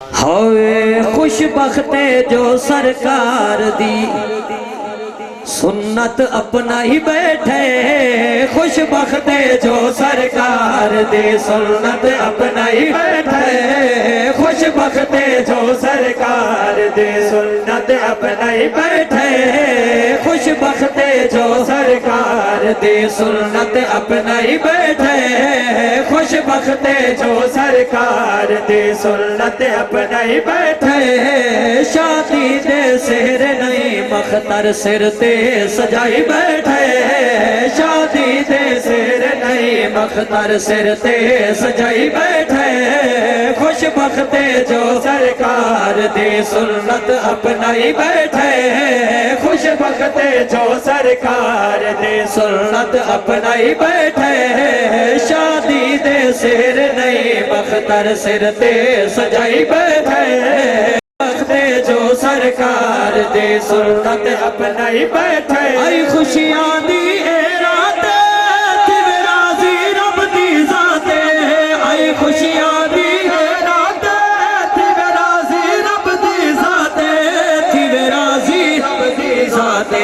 ہوئے خوش بختے جو سرکار دی سنت اپنا ہی بیٹھے خوش بختے جو سرکار دی سنت اپنا ہی بیٹھے خوش بختے جو سرکار دی سنت اپنا ہی بیٹھے خوش بختے جو سرکار دی سنت اپنا ہی بیٹھے خوش بختے جو سرکار دی سنت اپنا ہی بیٹھے شادی دے سہر نہیں مختر سر تے سجائی بیٹھے شادی دے سر نہیں مختر سر تے سجائی بیٹھے خوش بختے جو سرکار دی سنت اپنائی بیٹھے خوش بختے جو سرکار دی سنت اپنائی بیٹھے شادی دے سر نہیں مختر سر تے سجائی بیٹھے جو سرکار دے سنت اپنائی بیٹھے آئی خوشیاں دی اے راتے تھی راضی رب دی ذاتے آئی خوشیاں دی اے راتے تھی راضی رب دی ذاتے تھی راضی رب دی ذاتے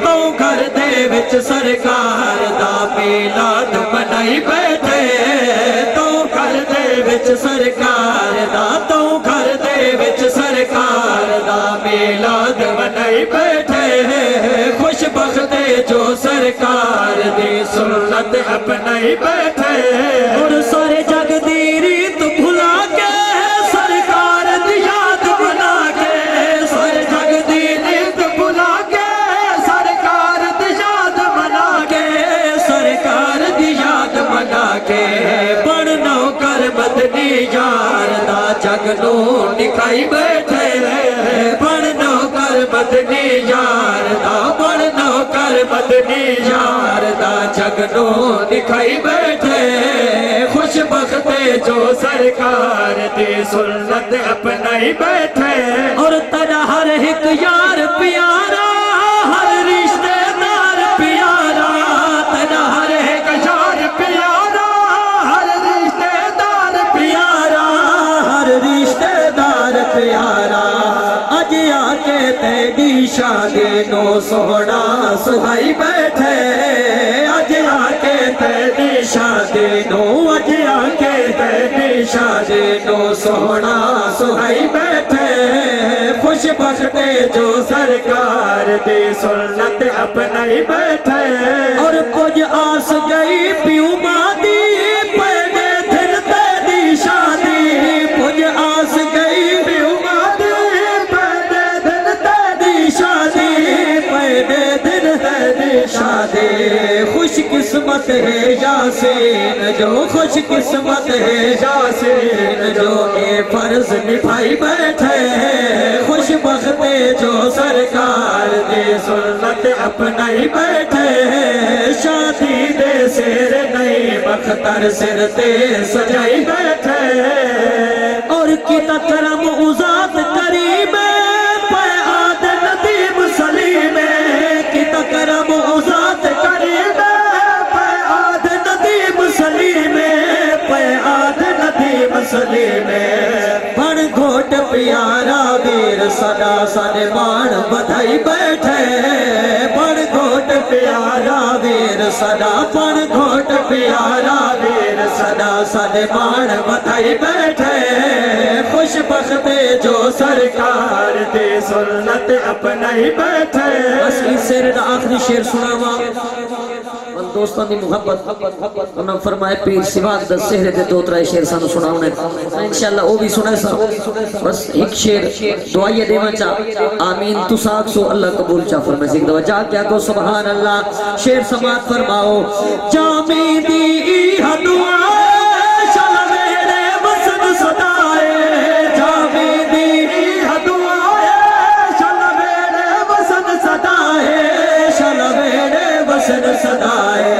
تو گھر دے وچ سرکار دا میلاد منائی بیٹھے تو گھر دے وچ سرکار دا تو گھر دے وچ سرکار دا میلاد منائی بیٹھے خوش بختے جو سرکار دی سنت اپنائی بیٹھے اور سارے جگ دی ریت بھلا کے سرکار دی یاد بنا کے سارے جگ دی ریت بھلا کے سرکار دی یاد بنا کے سرکار دی یاد بنا کے بڑھ نوکر مدنی یار دا جگ نو نکھائی بیٹھے بڑھ نوکر مدنی یار دا بڑھ نوکر مدنی یار دا جگ نو نکھائی بیٹھے خوش بختے جو سرکار دی سنت اپنائی بیٹھے اور تیرا ہر ایک یار پیارا ہر رشتے دار پیارا تیرا ہر ایک یار پیارا ہر رشتے دار پیارا ہر رشتے دار پیارا اج آکے تیری شادی نو سونا سہائی بیٹھے اج آکے تیری شادی نو اج آکے تیری شادی نو سونا سہائی بیٹھے خوش بختے جو سرکار دی سنت اپنائی بیٹھے اور کچھ آس گئی پیوں مادی پہلے دن تیری شادی کچھ آس گئی پیوں مادی پہلے دن تیری شادی پہلے دن تیری شادی خوش قسمت ہے یاسین جو خوش قسمت ہے یاسین جو اے فرض نبھائی بیٹھے خوش بختے جو سرکار دی سنت اپنائی بیٹھے شادی دے سر نہیں مختر سر تے سجائی بیٹھے اور کی تکرم ازاد کریم پیاد ندیم سلیم کی تکرم ازاد کریم پیاد ندیم سلیم پیاد ندیم سلیم بڑھ گھوٹ پیارا ویر صدا سنمان بدھائی بیٹھے بڑھ گھوٹ پیارا ویر صدا بڑھ گھوٹ پیارا ویر صدا سنمان بدھائی بیٹھے خوش بختے جو سرکار دی سنت اپنائی بیٹھے بس اس سیر دا آخری شیر سناوا دوستان دی محبت انہوں فرمائے پیر سواق دا سہرے دے دو ترائے شیر سانو سناؤنے انشاءاللہ وہ بھی سنے سا بس ایک شیر دعائیہ دیوان چاہ آمین تو ساکھ سو اللہ قبول چاہ فرمائے سکھ دعا جا کیا کو سبحان اللہ شیر سماعت فرماؤ جامی دی دعا شاہ میرے وسن صدائے جامی دی دعا شاہ میرے وسن صدائے شاہ میرے وسن صدائے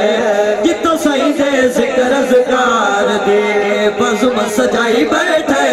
جتو سہیدے ذکر ذکار دے بزم سجائی بیٹھے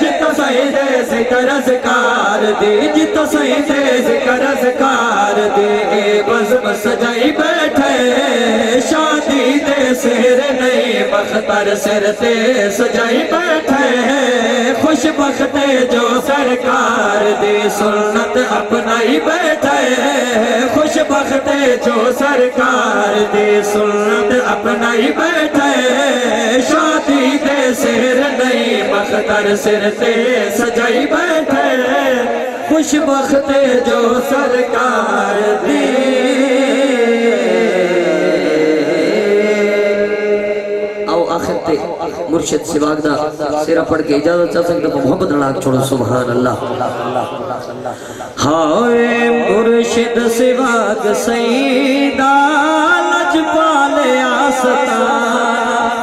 جتو سہیدے ذکر ذکار دے جتو سہیدے ذکر ذکار دے بزم سجائی بیٹھے شادی دے سہر نہیں اختر سر تے سجائی بیٹھے خوش بخت جو سرکار دی سنت اپنائی بیٹھے خوش بخت جو سرکار دی سنت اپنائی بیٹھے شادی دے سر نہیں اختر سر تے سجائی بیٹھے خوش بخت جو سرکار دی مرشد سواگ دا سیرہ پڑھ کے اجازت چاہ سکتا محمد نلاک چھوڑو سبحان اللہ ہائے مرشد سواگ سیدہ لجپال آستان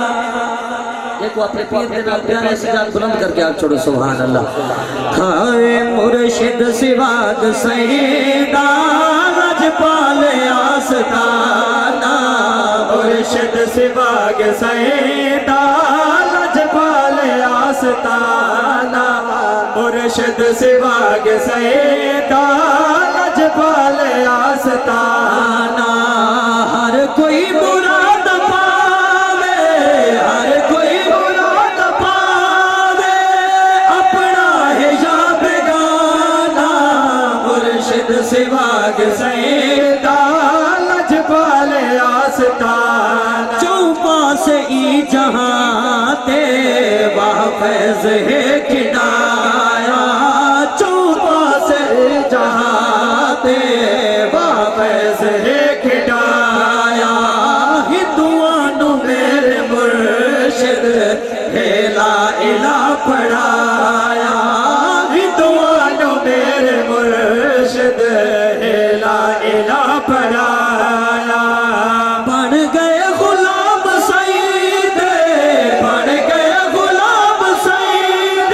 دیکھو اپنے پیر کے نام پیارے سجاد بلند کر کے آگ چھوڑو سبحان اللہ ہائے مرشد سواگ سیدہ لجپال آستان مرشد سواگ سیدہ لجپال آستانہ مرشد سواگ سیدہ لجپال آستانہ ہر کوئی مراد پاوے ہر کوئی مراد پاوے اپنا ہے یا بیگانہ مرشد سواگ سیدہ لجپال آستانہ چوپا سے ای جہاں تے واہ فیض ہے کنایا چوپا سے ای جہاں تے واہ فیض ہے کنایا ہندوانو میرے مرشد ہے لا الہ پڑھایا ہندوانو میرے مرشد ہے لا الہ پڑھایا بن گئے غلام سعید بن گئے غلام سعید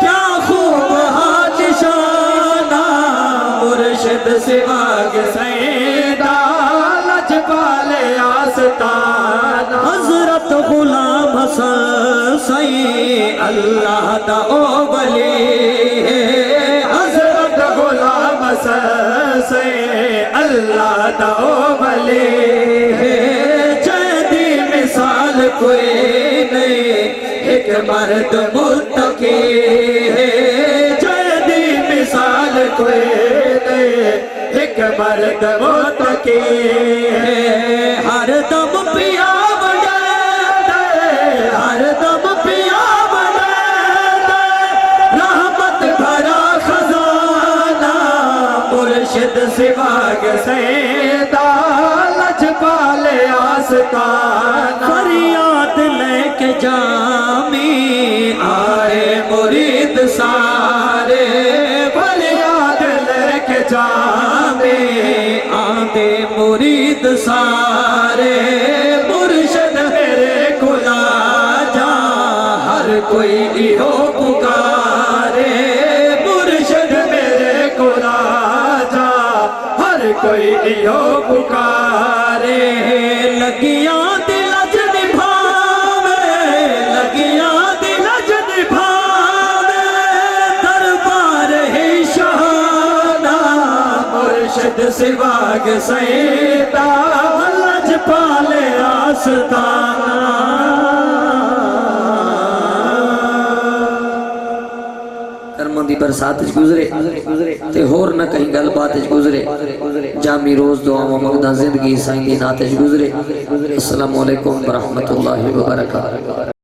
کیا خوب حاج شانہ مرشد سواگ سیدہ لجپال آستانہ حضرت غلام حسن سعید اللہ دا او ولی حضرت غلام حسن سعید اللہ دا او ولی جیدی مثال کوئی نہیں ایک مرد متقی جیدی مثال کوئی نہیں ایک مرد متقی ہر دم پیا بڑے ہر دم پیا بڑے رحمت بھرا خزانہ مرشد سواگ سیدہ لجپال آستانہ فریاد لے کے جامی آئے مرید سارے فریاد لے کے جامی آدھے مرید سارے مرشد میرے کلا جا ہر کوئی ایہو پکارے مرشد میرے کلا جا ہر کوئی ایہو پکارے لگیاں دلج نبھاوے لگیاں دلج نبھاوے دربار ہی شہانہ مرشد سواگ سیدہ لجپال آستانہ کرموں دی برسات گزرے تے ہور نہ کہیں گل بات گزرے جامی روز دعا و مقدہ زندگی سائیں دی نات گزرے السلام علیکم ورحمت اللہ وبرکاتہ